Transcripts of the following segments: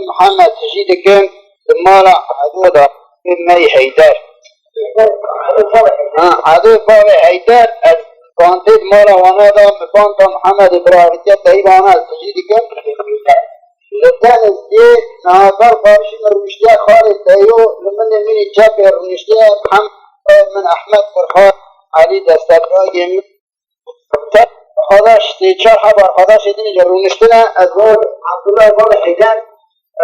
محمد تجيد كان المالا عدودا ماي حيدر عدو فاوي حيدر كانت مالا وانا دا مكانت محمد إبراهيم تايبانا تجيد كان لتان الدي ناظر فارشي مروشتيا خالد تايو لمن مني جابر روشتيا محمد من أحمد فرخان علي دستقاقي خداش تيجار خبر خداش ديني جرونشتنا أزواج عبد الله بن حيدر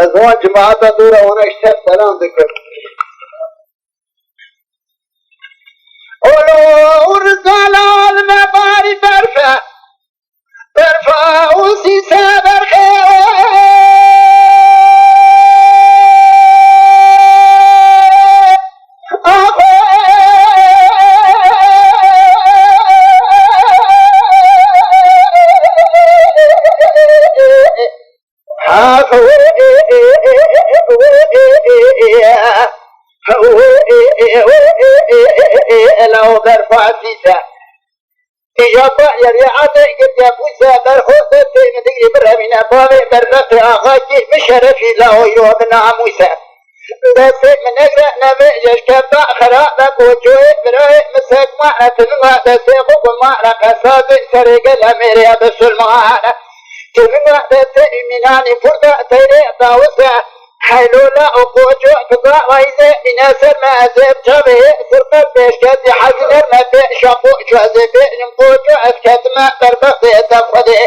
أزواج جماعة دورة وانا اشتاق سلام ذكر أولو رسالة المباري برفع وسيسا برخير لو برفع سيسا إجابة يريعاتي قد يبوسا برخوصة مدقي برهمنا بابي برغت آغاكي مشرفي له يوبنا موسى بس من أقرأ نبي يشكب خراء وجوه برأي مسك معنا تنوى تسيقب معنا قصاد سرق الأميريا بسلمانا تنوى تسيقب مناني فرقة تيري طاوسا حيلولا أقوجو كذا وإذا إنسر ما أزيب جبه سرقة بيشكت حزنر ما بيشاقو جوزي بينقوجو أسكت ما بربقي تفضي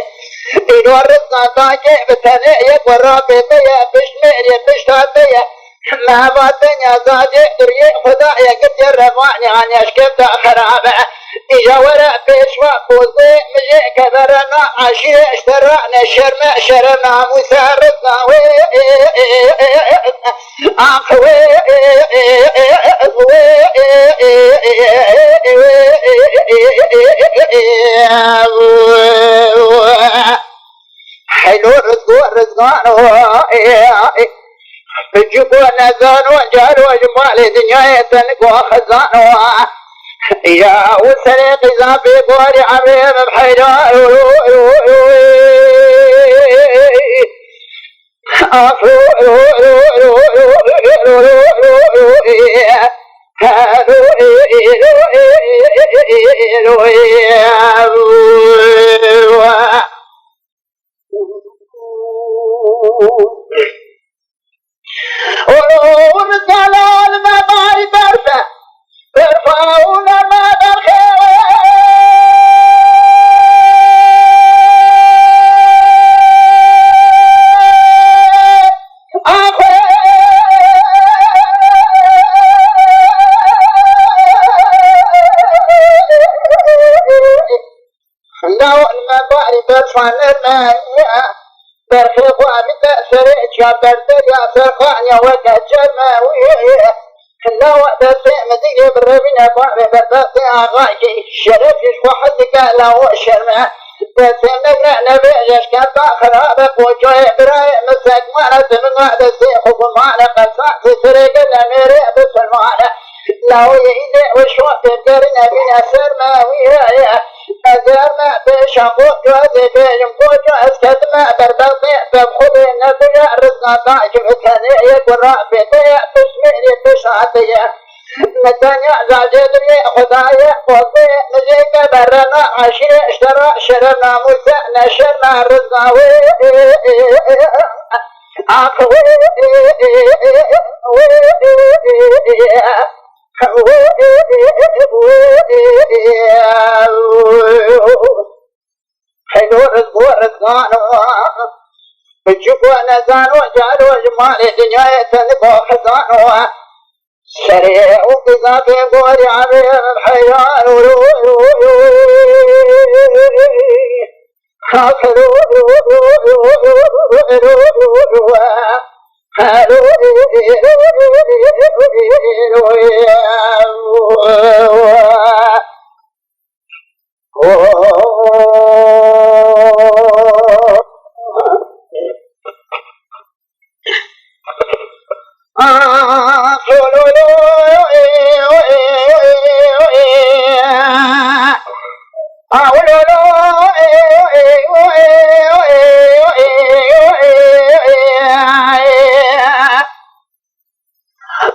إنو الرسنا تاكي بتاني يقورا بيتيا بشميري بشتاتيا ما باتنيا زادي دري خدا يقد جرماني عن يشكت خرابة إجا ورا بيشوا بوزي مجي كبرنا عشي اشترعنا شرمنا موسى رسنا حلو رزقان الجبوة نزان وجال وجمال دنيا تنقوا خزان يا وسريق زابي قوري عبيب بحيدان ورسالة المباري برفع برفعون ما بالخير لو المباري برفعون الماء برخيق وابدا سريع بردقة فرقانيا وكجماوية لو دسي مدينة بالربينة بابي بردقة أغاجي شرف يشوحد قال له شرمة دسي مقرأ نبيجش كانت خرابك وجوه براي مساك مانا تنمع دسي خوف مانا قصان في سريق الأميري بسر مانا لو يهيدي وشوح تبقرنا بنا سرماوية أزار ما بشنقوط جوزي بيجمقوط جوز كدما بربطي ببخبي نبيع رزقا ضاجم كنية قراء بيتيا تسميني بشعطية نتانيا زعجدني خدايا قوضي نجيك برنا عشي اشترى شرنا موسى نشرنا رزقا حلو رزقان الجبوة نزان وجال وجمال دنيا تنقوا خزان سريع وقضى في قول عبيب الحيان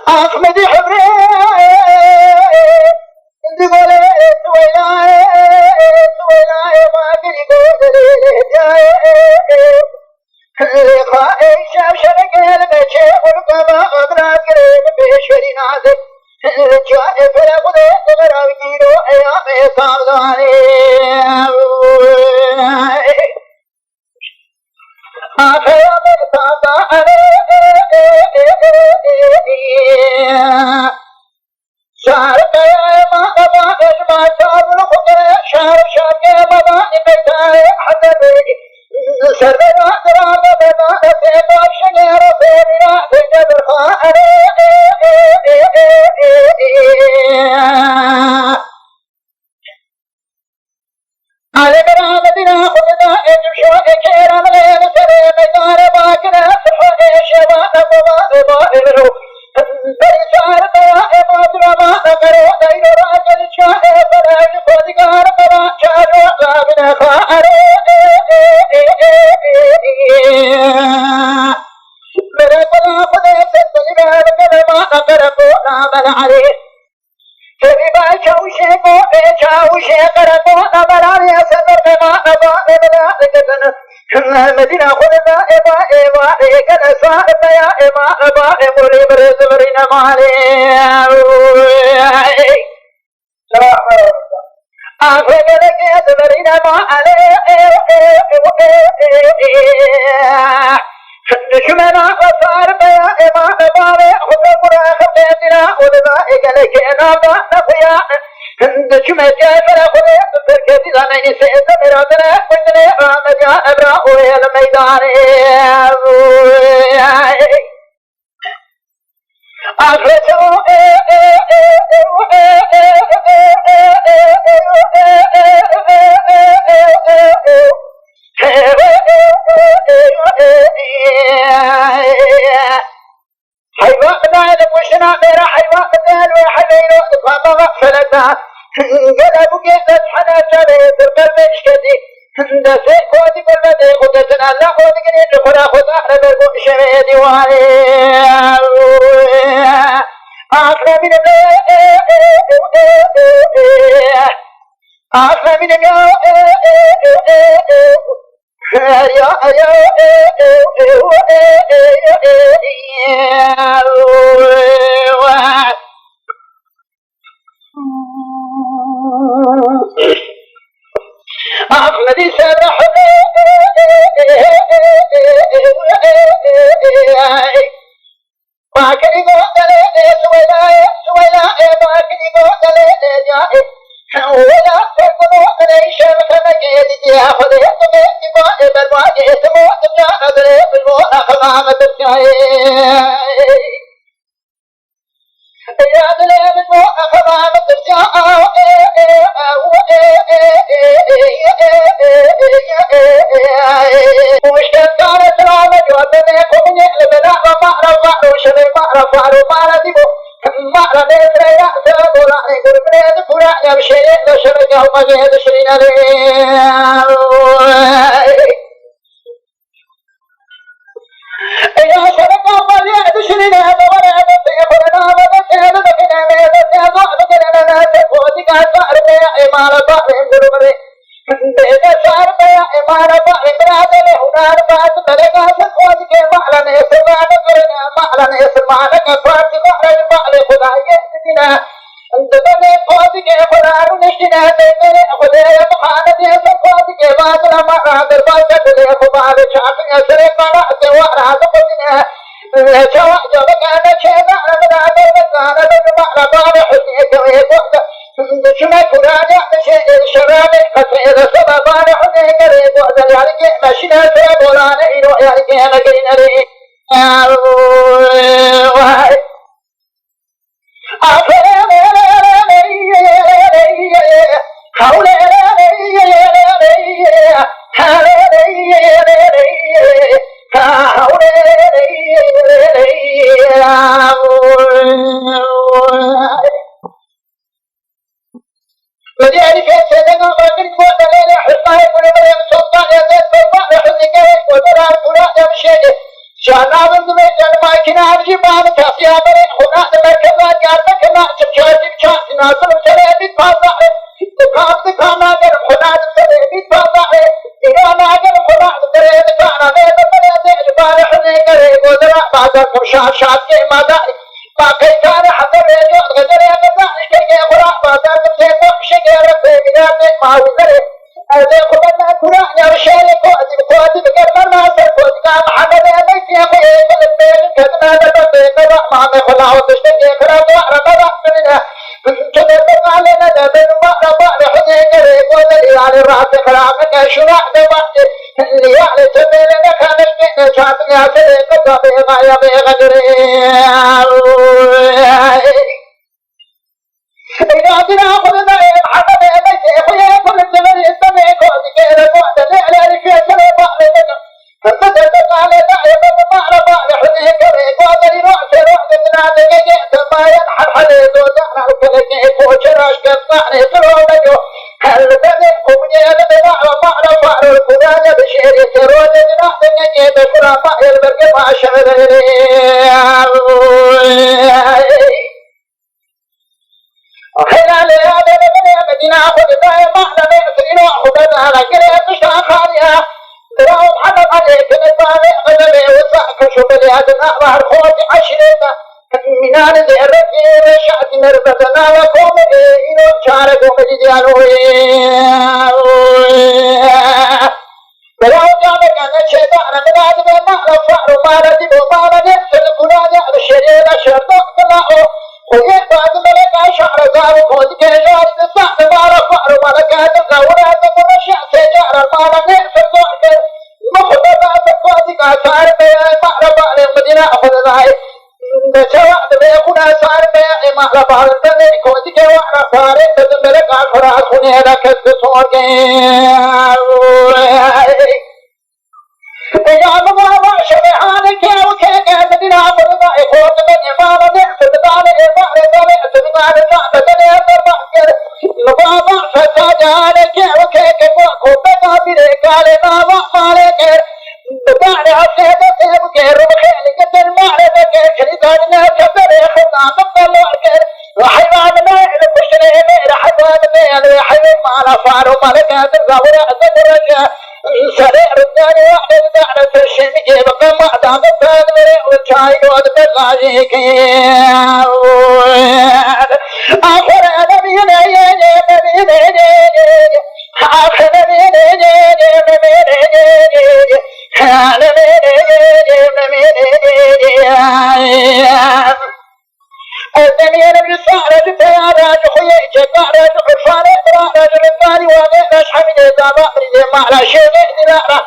أحمد حبري المدينة خذنا إبا كان صاحب يا إبا قولي برزبرين مالي أفكرك يا زبرين مالي نشمنا وصارب يا إبا خذنا خبيتنا وذبائك لك نابا نقيا نشمة جافر خذ فركتي زماني سيد مرادنا كنتني رامد يا أبرا ويا الميدان أخرجوا حدا قلبوا قيدت حنا جريت القلب اشكدي دسي قوتي قلبتي قدتنا لا قوتي قليل خدا خدا ربكو شميدي وعلي أخنا من أخنا من أخلدي سرح باكري قدل سويلا سويلا باكري قدل جاء ولا تقول ليش كما جدي أخذ يتبع بالواجه سمو تجاه أدري بالموت أخذ تجاه يا أدري بالموت أخذ تجاه وش كانت رامج وبني قبني لبنا ما رفع وشبه ما رفع وما ردبه ما رميت رياء سابولا يقول بريد فرع يمشي لشرقه ومجيد شرين ليه يا شرقه ومجيد شرين هذا ورد سيخلنا وبسيد ذكنا ميد سيضع بكنا ناسك ودقاء صار بيا إمارة طائم قلوبري بيد صار بيا إمارة طائم برادة لهنا رفعت بلقاء سكوتك معلن يسمع نقرنا معلن يسمع نقفات معلن معلن خدا يهدنا دبني قوتك قرار نشنا تنقل خدا يبحانة يسكوتك باطل معنا درباك خدا يخبال شاقن يسرق رأس وعرى دقنا جوا جوا كان شيئا أنا دربكانا دربكانا بار حسنك ويقوة شما كرانا شيء الشراب قصير سببان حسنك ويقوة يعني مشينا سربولانا إنو يعني أنا كرينا لي ولذلك سيدنا باكر قوة ليلة حصائي ولمريم سلطان يزيد بالبحر حزنك ودرع القراء يمشي شانا بندمي جنما كنار جبان تاسيا بري خنا مركزات قاربك ما شبشاتي بشاتي ناصر سريبي تفاضع دكام ناقر خنا سريبي تفاضع إيران ناقر خنا سريبي تفاضع مريد جبان حزنك ودرع بعدكم شات كيما داري باقي كان حضر يجوز غدر يقضع شكي قراء بعدكم سيطح شكي رفي بناتك ما وزري أرضي خبرنا كراء يرشالي قوتي بكرمر ما سرقوتي كان محمد أميت يا أخي كل البيت كذنا دبت قراء ما مخلع وتشتكي قراء وعرى قراء منها كنت علينا دبن وعرى بعد حدي قريب وذلي على الرأس قراء منك شراع دبعتي اللي يعني سبيلنا كان البيت شعبك يا سيد قطع بيغايا بيغدري إذا بنا خذنا محمد أميت أخويا كل الزمن يستمع كوزي كيرا قوة لعلى لكي سنة بعض فصدت على دعي بمعنى بعض حديه كريم وذلي رأس رأس دقيقة ما ينحر حديث ودعنا وكذلك فوشراش كالصعني سرونيو هل بدأ أمني أنا معنى فعل القرآن بشير يسرون لنا دقيقة بكرة ما يلبق ما شعر خلال هذا المدينة خذنا معنا نأسرين وخذنا على كريم تشاخانيا دراهم حمد عليك نتبالي غلبي وصاك شغلي هدنا ظهر خوتي عشرين منان ذهرتي رشعت مربتنا لكم إنو شاركم بديانوي دراهم جامك أن الشيطان من هذا ما رفع ما ردب وما ردب سلكنا على الشرير شرطك تلاقوا ويك بعد ملك شعر زار خود كجار الصح ما رفع ملكات الغورات تمشى سجار المال نفس الوقت مخبطة تقوتك أسعار بيع معرفة للمدينة أخذ ذاي بسواء بيكون أسعار بيع معرفة للمدينة كوتك وعرفة للملك أخرى أخوني لك السوق إذا ما شبهانك يا وكيك المدينة أخذ ذاي خوت من إمام نفس الدار إمام ذلك سبحان الله بدل بابا فساد عليك وكيك وكوبك بريك على بابا مالك بعد عصيبة بكير وخيلك المعرفة كريدان كبر خطاب الضلوك وحيوان ما يعرف شريه حيوان ما يحيي ما نفعل ومالك تزور تدرج سريع الدنيا واحد دعنا الشمك بقى ما دام التدبر وشاي ودبلاجيك آخر نبي آخر الدنيا بصارت فياراج خيج قارج عرفان راج الثاني وغير حمد دابا ما على شيء دلارا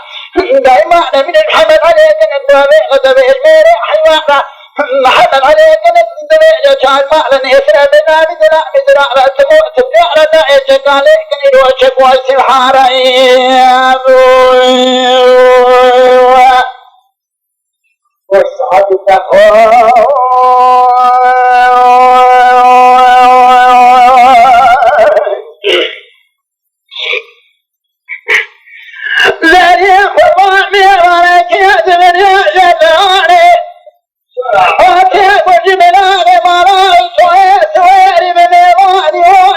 دائما من الحمد عليك الدوامي غضب المير حيوانا محمد عليك الدنيا جعل مالا يسرى بنا بدرا لا تموت بدرا لا يجق عليك الوجه والسبحان والسعادة ذري خطان ميرانك يا زمن يا جداري واتيك وجملاني مراي سويري من ايماني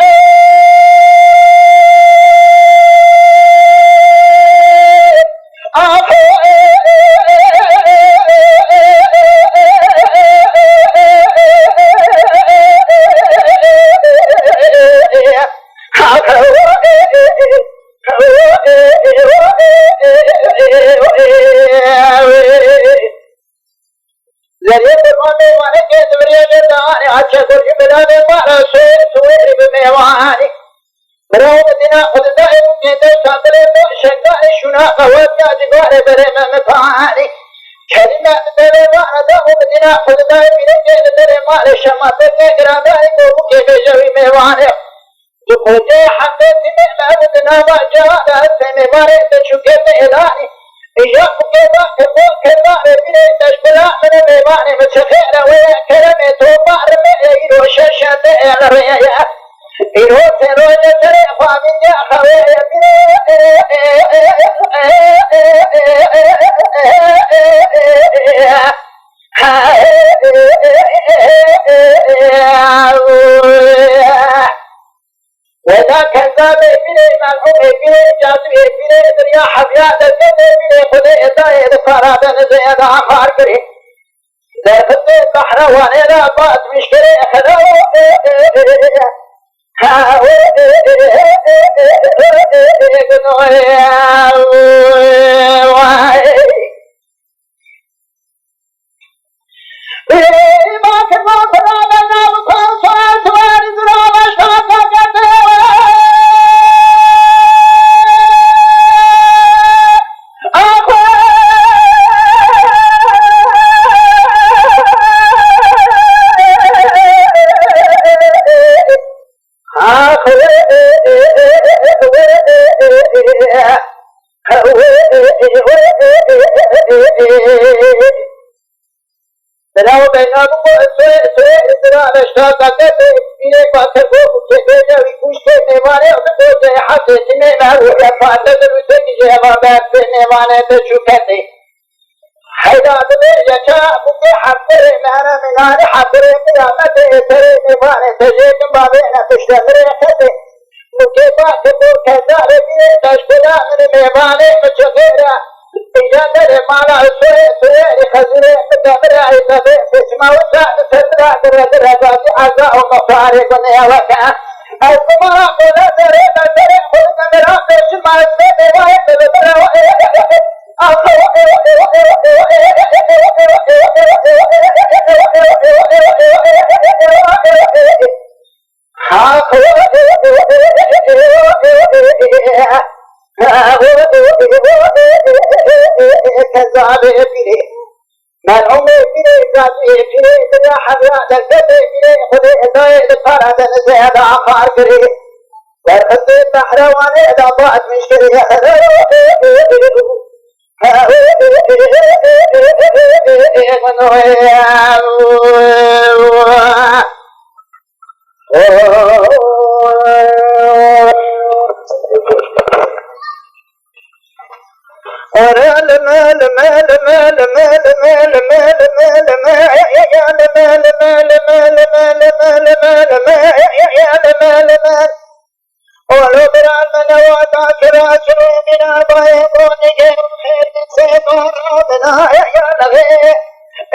ولو برعمنا وتعكرا شروبنا بايقون خير من سيطان رابنا يا نغي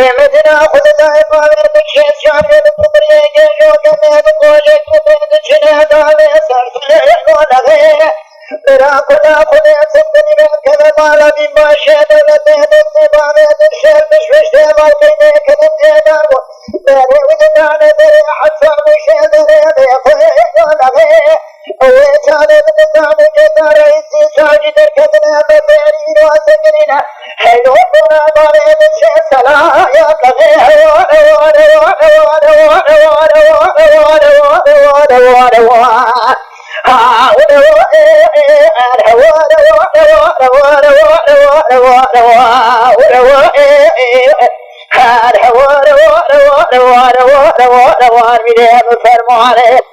امدنا خذ دائما بكشف شعبي بكبري جيشو كميد قوشي كبيد شنا دالي سرسل ونغي برا خدا خدا سبني بكذا بالا بماشي دولته بسبامي تشير بشوش دمال قيمي كذب ديدارو باري وجداني بري حسا بشي دري بيخوي ونغي ويجعل النظام جدار رئيسي ساجد الكذنا ببيرين وسجننا حلو برابر بشي سلا يا كغي فرموا عليه